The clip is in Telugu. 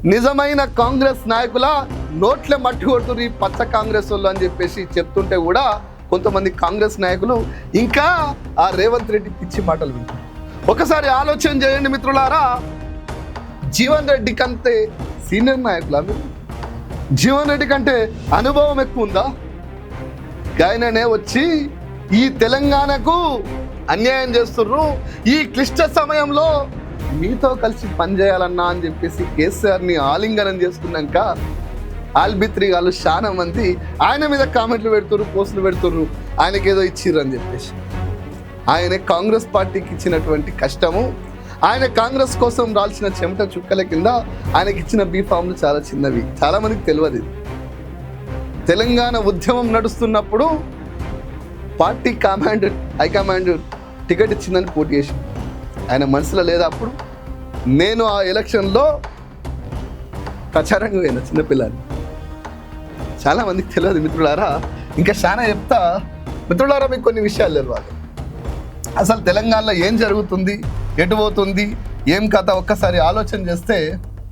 నిజమైన కాంగ్రెస్ నాయకుల నోట్లే మట్టి కొడుతురు ఈ పచ్చ కాంగ్రెస్ వాళ్ళు అని చెప్పేసి చెప్తుంటే కూడా కొంతమంది కాంగ్రెస్ నాయకులు ఇంకా ఆ రేవంత్ రెడ్డి పిచ్చి మాటలు వింటారు. ఒకసారి ఆలోచన చేయండి మిత్రులారా, జీవన్ రెడ్డి కంటే సీనియర్ నాయకులా మీరు? జీవన్ రెడ్డి కంటే అనుభవం ఎక్కువ ఉందా? ఆయననే వచ్చి ఈ తెలంగాణకు అన్యాయం చేస్తుర్రు, ఈ క్లిష్ట సమయంలో మీతో కలిసి పనిచేయాలన్నా అని చెప్పేసి కేసీఆర్ని ఆలింగనం చేసుకున్నాక ఆల్బిత్రి వాళ్ళు చాలా మంది ఆయన మీద కామెంట్లు పెడుతుర్రు, పోస్టులు పెడుతుర్రు, ఆయనకి ఏదో ఇచ్చిర్రు అని చెప్పేసి. ఆయన కాంగ్రెస్ పార్టీకి ఇచ్చినటువంటి కష్టము, ఆయన కాంగ్రెస్ కోసం రాల్సిన చెమట చుక్కల కింద ఆయనకి ఇచ్చిన బీఫామ్లు చాలా చిన్నవి. చాలా మందికి తెలియదు. తెలంగాణ ఉద్యమం నడుస్తున్నప్పుడు పార్టీ హైకమాండ్ టికెట్ ఇచ్చిందని పోటీ చేసి ఆయన మనసులో లేదా అప్పుడు నేను ఆ ఎలక్షన్లో ప్రచారంగా పోయిన చిన్నపిల్లని. చాలామందికి తెలియదు మిత్రులారా. ఇంకా చాలా చెప్తా మిత్రులారా, మీకు కొన్ని విషయాలు తెలియాలి. అసలు తెలంగాణలో ఏం జరుగుతుంది, ఎటు పోతుంది, ఏం కథ ఒక్కసారి ఆలోచన చేస్తే